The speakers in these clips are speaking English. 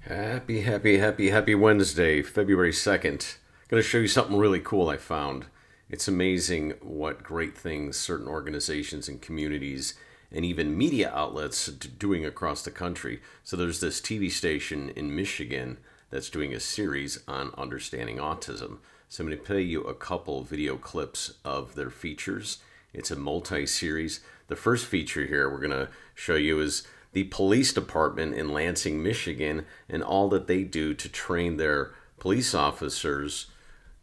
Happy Wednesday, February 2nd. Going to show you something really cool I found. It's amazing what great things certain organizations and communities and even media outlets are doing across the country. So there's this TV station in Michigan that's doing a series on understanding autism. So I'm going to play you a couple video clips of their features. It's a multi-series. The first feature here we're going to show you is the police department in Lansing, Michigan, and all that they do to train their police officers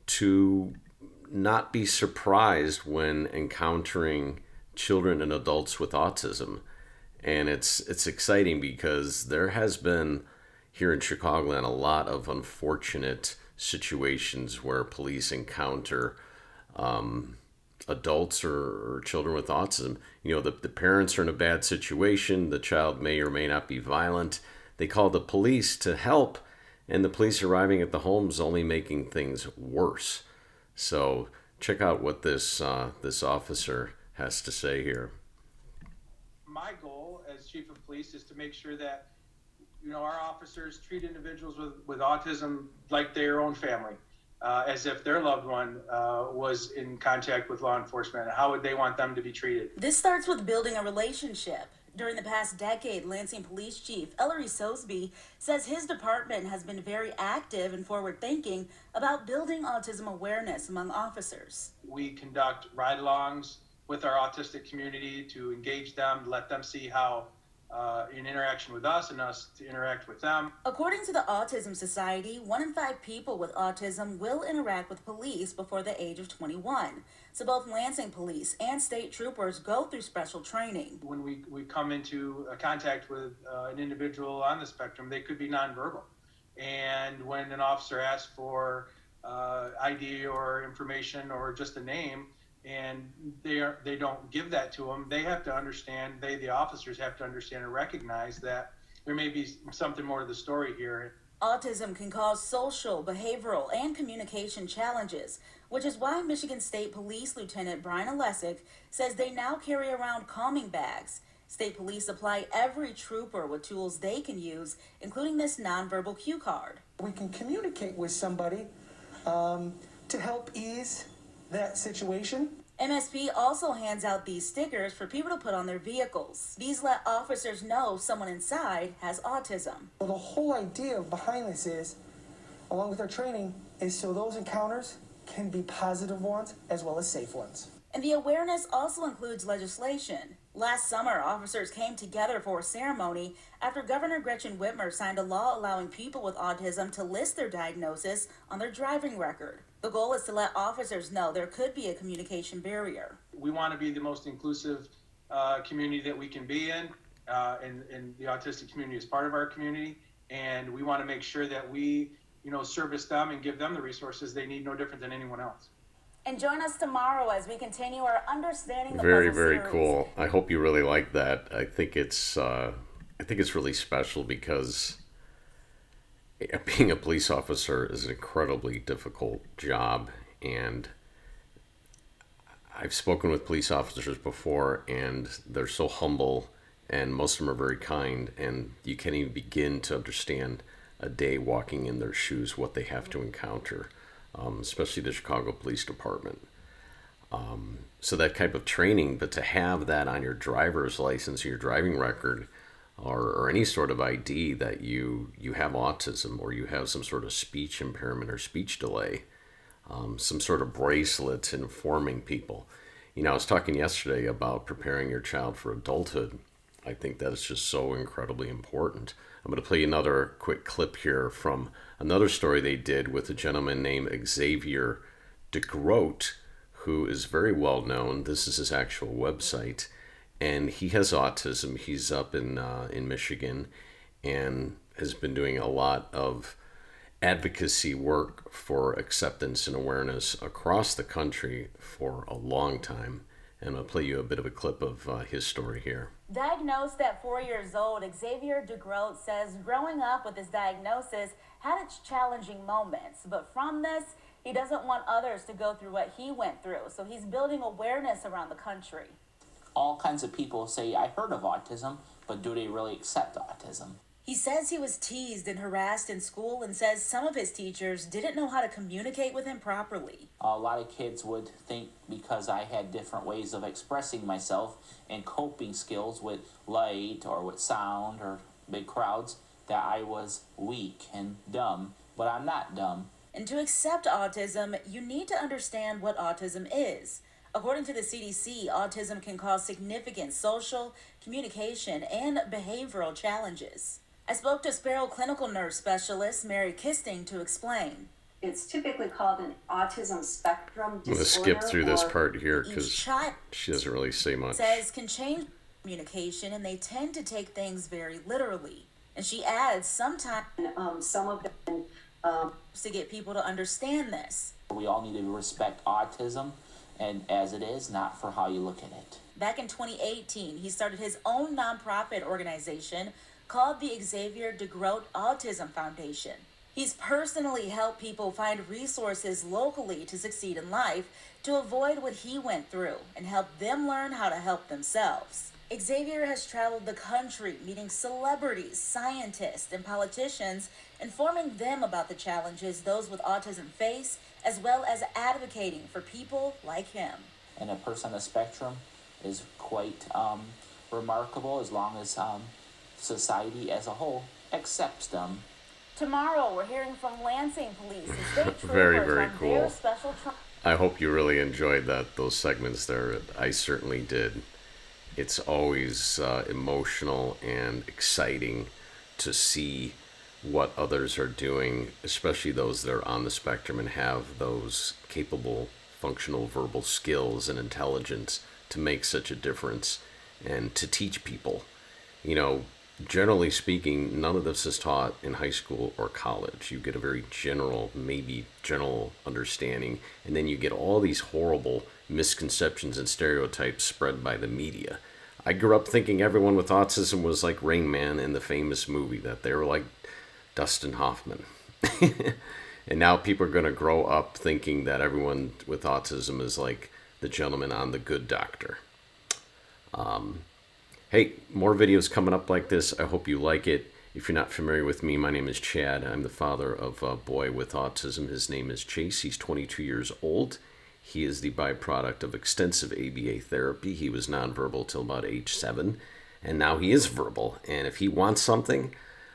to not be surprised when encountering children and adults with autism. And it's exciting because there has been here in Chicagoland a lot of unfortunate situations where police encounter adults or children with autism. You know, the parents are in a bad situation. The child may or may not be violent. They call the police to help, and the police arriving at the home is only making things worse. So check out what this officer has to say here. My goal as chief of police is to make sure that our officers treat individuals with autism like their own family. As if their loved one was in contact with law enforcement. How would they want them to be treated? This starts with building a relationship. During the past decade, Lansing Police Chief ELLERY SOSEBEE says his department has been very active and forward-thinking about building autism awareness among officers. We conduct ride-alongs with our autistic community to engage them, let them see how in interaction with us and us to interact with them. According to the Autism Society, 1 in 5 people with autism will interact with police before the age of 21. So both Lansing police and state troopers go through special training. When we come into contact with an individual on the spectrum, they could be nonverbal. And when an officer asks for ID or information or just a name, and they don't give that to them, they have to understand, the officers have to understand and recognize that there may be something more to the story here. Autism can cause social, behavioral, and communication challenges, which is why Michigan State Police Lieutenant Brian Alesic says they now carry around calming bags. State police supply every trooper with tools they can use, including this nonverbal cue card. We can communicate with somebody to help ease that situation. MSP also hands out these stickers for people to put on their vehicles. These let officers know someone inside has autism. Well, the whole idea behind this is, along with our training, is so those encounters can be positive ones as well as safe ones. And the awareness also includes legislation. Last summer, officers came together for a ceremony after Governor Gretchen Whitmer signed a law allowing people with autism to list their diagnosis on their driving record. The goal is to let officers know there could be a communication barrier. We want to be the most inclusive community that we can be in, and the autistic community is part of our community, and we want to make sure that we, service them and give them the resources they need, no different than anyone else. And join us tomorrow as we continue our Understanding the Very, Puzzle very series. cool. I hope you really like that. I think it's really special because being a police officer is an incredibly difficult job, and I've spoken with police officers before, and they're so humble, and most of them are very kind, and you can't even begin to understand a day walking in their shoes what they have to encounter. Especially the Chicago Police Department. So that type of training, but to have that on your driver's license, your driving record, or any sort of ID that you have autism or you have some sort of speech impairment or speech delay, some sort of bracelet informing people. I was talking yesterday about preparing your child for adulthood. I think that is just so incredibly important. I'm going to play another quick clip here from another story they did with a gentleman named Xavier Degroat, who is very well known. This is his actual website, and he has autism. He's up in Michigan and has been doing a lot of advocacy work for acceptance and awareness across the country for a long time. And I'll play you a bit of a clip of his story here. Diagnosed at 4 years old, Xavier Degroat says growing up with his diagnosis had its challenging moments, but from this, he doesn't want others to go through what he went through, so he's building awareness around the country. All kinds of people say, I heard of autism, but do they really accept autism? He says he was teased and harassed in school and says some of his teachers didn't know how to communicate with him properly. A lot of kids would think because I had different ways of expressing myself and coping skills with light or with sound or big crowds that I was weak and dumb, but I'm not dumb. And to accept autism, you need to understand what autism is. According to the CDC, autism can cause significant social, communication, and behavioral challenges. I spoke to Sparrow clinical nurse specialist Mary Kisting to explain. It's typically called an autism spectrum disorder. I'm going to skip through this part here Each because child she doesn't really say much. says can change communication, and they tend to take things very literally. And she adds sometimes Some of them to get people to understand this. We all need to respect autism and as it is, not for how you look at it. Back in 2018, he started his own nonprofit organization called the Xavier Degroat Autism Foundation. He's personally helped people find resources locally to succeed in life, to avoid what he went through, and help them learn how to help themselves. Xavier has traveled the country meeting celebrities, scientists, and politicians, informing them about the challenges those with autism face, as well as advocating for people like him. And a person on the spectrum is quite remarkable as long as society as a whole accepts them. Tomorrow, we're hearing from Lansing Police and state troopers Very on their cool. special I hope you really enjoyed those segments there. I certainly did. It's always emotional and exciting to see what others are doing, especially those that are on the spectrum and have those capable, functional verbal skills and intelligence to make such a difference and to teach people. You know, generally speaking, none of this is taught in high school or college. You get a very general understanding, and then you get all these horrible misconceptions and stereotypes spread by the media. I grew up thinking everyone with autism was like Rain Man in the famous movie, that they were like Dustin Hoffman. And now people are going to grow up thinking that everyone with autism is like the gentleman on The Good Doctor. Hey, more videos coming up like this. I hope you like it. If you're not familiar with me, my name is Chad. I'm the father of a boy with autism. His name is Chase. He's 22 years old. He is the byproduct of extensive ABA therapy. He was nonverbal till about age 7, and now he is verbal. And if he wants something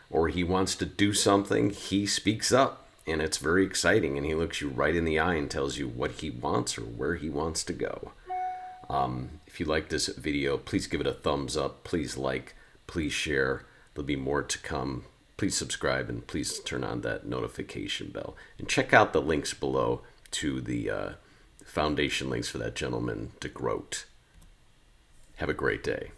or he wants to do something, he speaks up, and it's very exciting. And he looks you right in the eye and tells you what he wants or where he wants to go. If you like this video, please give it a thumbs up. Please like, please share. There'll be more to come. Please subscribe, and please turn on that notification bell. And check out the links below to the foundation links for that gentleman, Degroat. Have a great day.